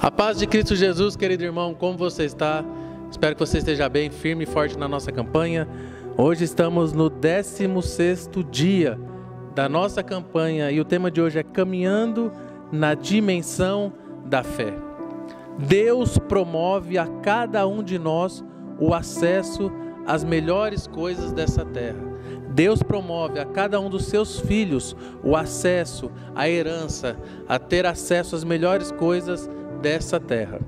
A paz de Cristo Jesus, querido irmão, como você está? Espero que você esteja bem, firme e forte na nossa campanha. Hoje estamos no 16º dia da nossa campanha e o tema de hoje é Caminhando na Dimensão da Fé. Deus promove a cada um de nós o acesso às melhores coisas dessa terra. Deus promove a cada um dos seus filhos o acesso, a herança, a ter acesso às melhores coisas dessa terra.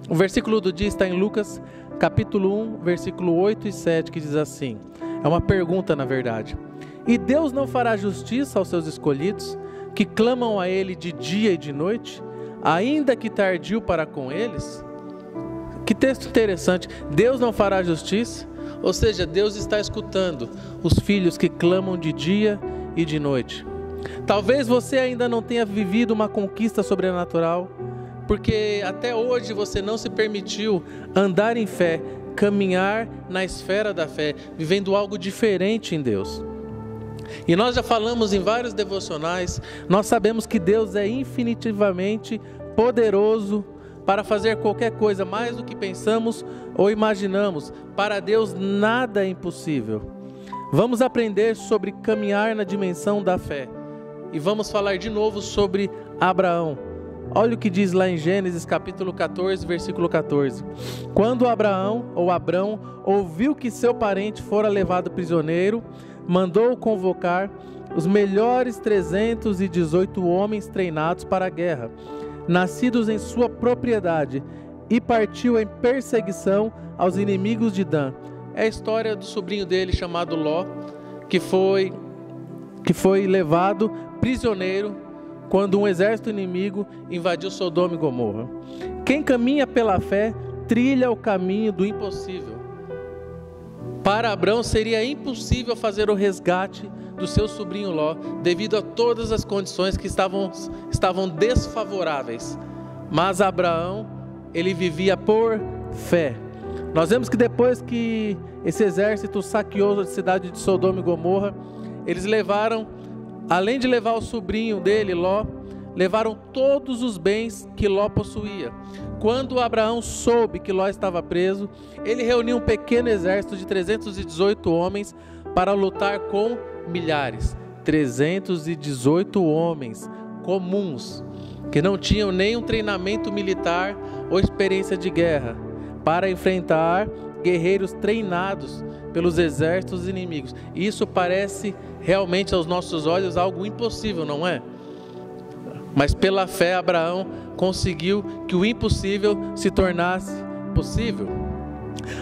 O versículo do dia está em Lucas, capítulo 1, versículo 8 e 7, que diz assim, é uma pergunta na verdade. E Deus não fará justiça aos seus escolhidos, que clamam a Ele de dia e de noite, ainda que tardio para com eles? Que texto interessante, Deus não fará justiça, ou seja, Deus está escutando os filhos que clamam de dia e de noite. Talvez você ainda não tenha vivido uma conquista sobrenatural, porque até hoje você não se permitiu andar em fé, caminhar na esfera da fé, vivendo algo diferente em Deus. E nós já falamos em vários devocionais, nós sabemos que Deus é infinitivamente poderoso para fazer qualquer coisa, mais do que pensamos ou imaginamos. Para Deus nada é impossível. Vamos aprender sobre caminhar na dimensão da fé. E vamos falar de novo sobre Abraão. Olha o que diz lá em Gênesis capítulo 14, versículo 14. Quando Abrão ouviu que seu parente fora levado prisioneiro, mandou convocar os melhores 318 homens treinados para a guerra, nascidos em sua propriedade, e partiu em perseguição aos inimigos de Dan. É a história do sobrinho dele chamado Ló, que foi levado prisioneiro quando um exército inimigo invadiu Sodoma e Gomorra. Quem caminha pela fé trilha o caminho do impossível. Para Abrão seria impossível fazer o resgate do seu sobrinho Ló, devido a todas as condições que estavam desfavoráveis. Mas Abraão, ele vivia por fé. Nós vemos que depois que esse exército saqueou a cidade de Sodoma e Gomorra, eles levaram, além de levar o sobrinho dele, Ló, levaram todos os bens que Ló possuía. Quando Abraão soube que Ló estava preso, ele reuniu um pequeno exército de 318 homens para lutar com milhares. 318 homens comuns, que não tinham nenhum treinamento militar ou experiência de guerra, para enfrentar guerreiros treinados pelos exércitos inimigos. Isso parece realmente aos nossos olhos algo impossível, não é? Mas pela fé Abraão conseguiu que o impossível se tornasse possível.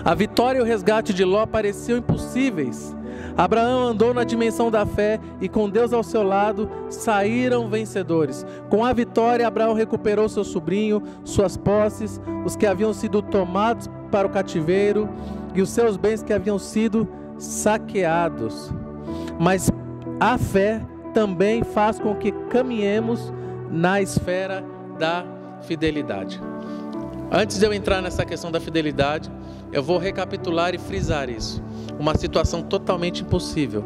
A vitória e o resgate de Ló pareciam impossíveis. Abraão andou na dimensão da fé e com Deus ao seu lado saíram vencedores. Com a vitória, Abraão recuperou seu sobrinho, suas posses, os que haviam sido tomados para o cativeiro e os seus bens que haviam sido saqueados. Mas a fé também faz com que caminhemos na esfera da fidelidade. Antes de eu entrar nessa questão da fidelidade, eu vou recapitular e frisar isso. Uma situação totalmente impossível.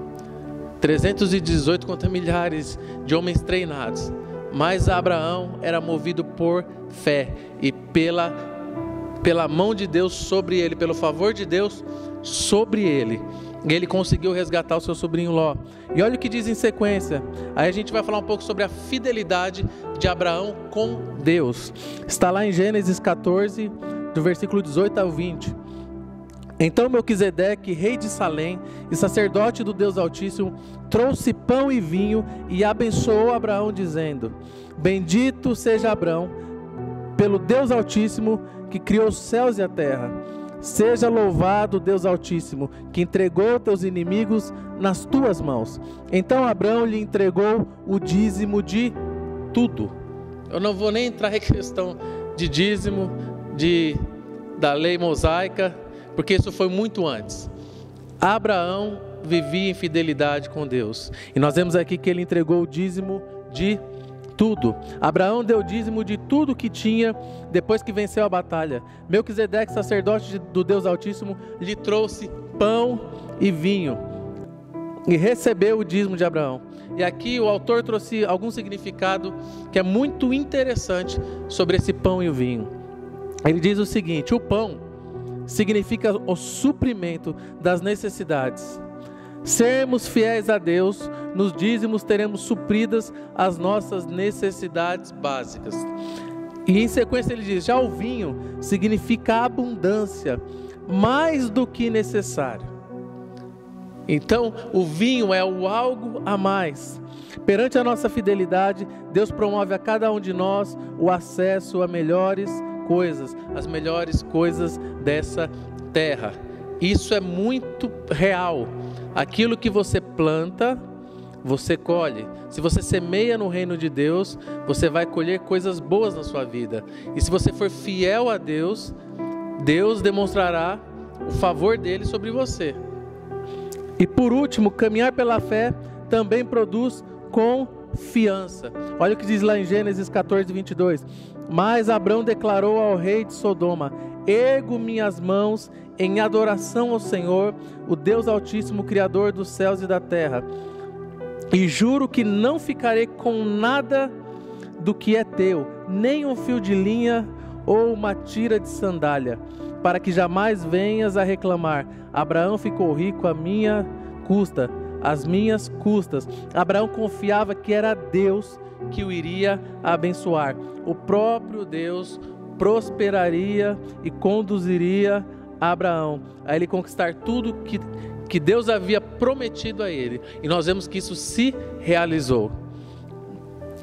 318 contra milhares de homens treinados. Mas Abraão era movido por fé e pela mão de Deus sobre ele, pelo favor de Deus sobre ele. E ele conseguiu resgatar o seu sobrinho Ló. E olha o que diz em sequência. Aí a gente vai falar um pouco sobre a fidelidade de Abraão com Deus. Está lá em Gênesis 14, do versículo 18 ao 20. Então Melquisedeque, rei de Salém e sacerdote do Deus Altíssimo, trouxe pão e vinho e abençoou Abraão, dizendo: Bendito seja Abraão, pelo Deus Altíssimo, que criou os céus e a terra. Seja louvado Deus Altíssimo, que entregou teus inimigos nas tuas mãos. Então Abraão lhe entregou o dízimo de tudo. Eu não vou nem entrar em questão de dízimo, da lei mosaica, porque isso foi muito antes. Abraão vivia em fidelidade com Deus. E nós vemos aqui que ele entregou o dízimo de tudo. Abraão deu dízimo de tudo que tinha depois que venceu a batalha. Melquisedeque, sacerdote do Deus Altíssimo, lhe trouxe pão e vinho e recebeu o dízimo de Abraão. E aqui o autor trouxe algum significado que é muito interessante sobre esse pão e o vinho. Ele diz o seguinte: o pão significa o suprimento das necessidades. Sermos fiéis a Deus, nos dízimos teremos supridas as nossas necessidades básicas. E em sequência ele diz: já o vinho significa abundância, mais do que necessário. Então o vinho é o algo a mais. Perante a nossa fidelidade, Deus promove a cada um de nós o acesso a melhores coisas, as melhores coisas dessa terra. Isso é muito real. Aquilo que você planta, você colhe. Se você semeia no reino de Deus, você vai colher coisas boas na sua vida. E se você for fiel a Deus, Deus demonstrará o favor dele sobre você. E por último, caminhar pela fé também produz confiança. Olha o que diz lá em Gênesis 14, 22. Mas Abrão declarou ao rei de Sodoma: ergo minhas mãos em adoração ao Senhor, o Deus Altíssimo, Criador dos céus e da terra, e juro que não ficarei com nada do que é teu, nem um fio de linha ou uma tira de sandália, para que jamais venhas a reclamar. Abraão ficou rico à minha custa, às minhas custas. Abraão confiava que era Deus que o iria abençoar. O próprio Deus prosperaria e conduziria Abraão a ele conquistar tudo que Deus havia prometido a ele. E nós vemos que isso se realizou.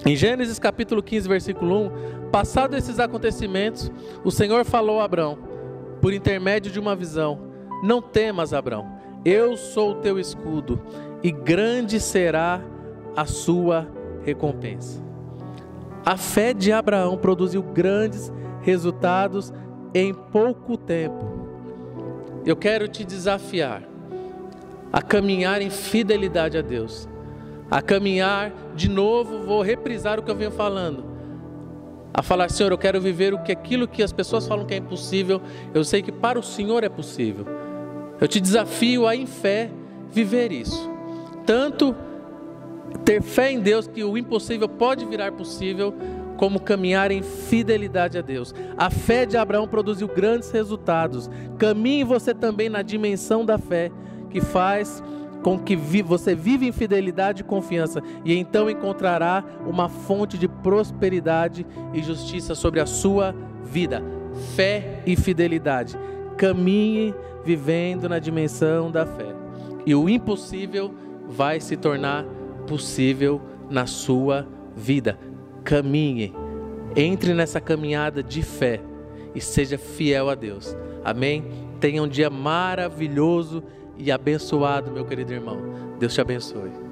Em Gênesis capítulo 15, versículo 1, passados esses acontecimentos, o Senhor falou a Abrão, por intermédio de uma visão: não temas, Abrão, eu sou o teu escudo, e grande será a sua recompensa. A fé de Abraão produziu grandes resultados em pouco tempo. Eu quero te desafiar a caminhar em fidelidade a Deus, a caminhar de novo, vou reprisar o que eu venho falando, a falar: Senhor, eu quero viver aquilo que as pessoas falam que é impossível, eu sei que para o Senhor é possível. Eu te desafio a, em fé, viver isso. Tanto ter fé em Deus que o impossível pode virar possível, como caminhar em fidelidade a Deus. A fé de Abraão produziu grandes resultados. Caminhe você também na dimensão da fé, que faz com que você viva em fidelidade e confiança, e então encontrará uma fonte de prosperidade e justiça sobre a sua vida. Fé e fidelidade. Caminhe vivendo na dimensão da fé, e o impossível vai se tornar possível na sua vida. Caminhe, entre nessa caminhada de fé e seja fiel a Deus. Amém? Tenha um dia maravilhoso e abençoado, meu querido irmão. Deus te abençoe.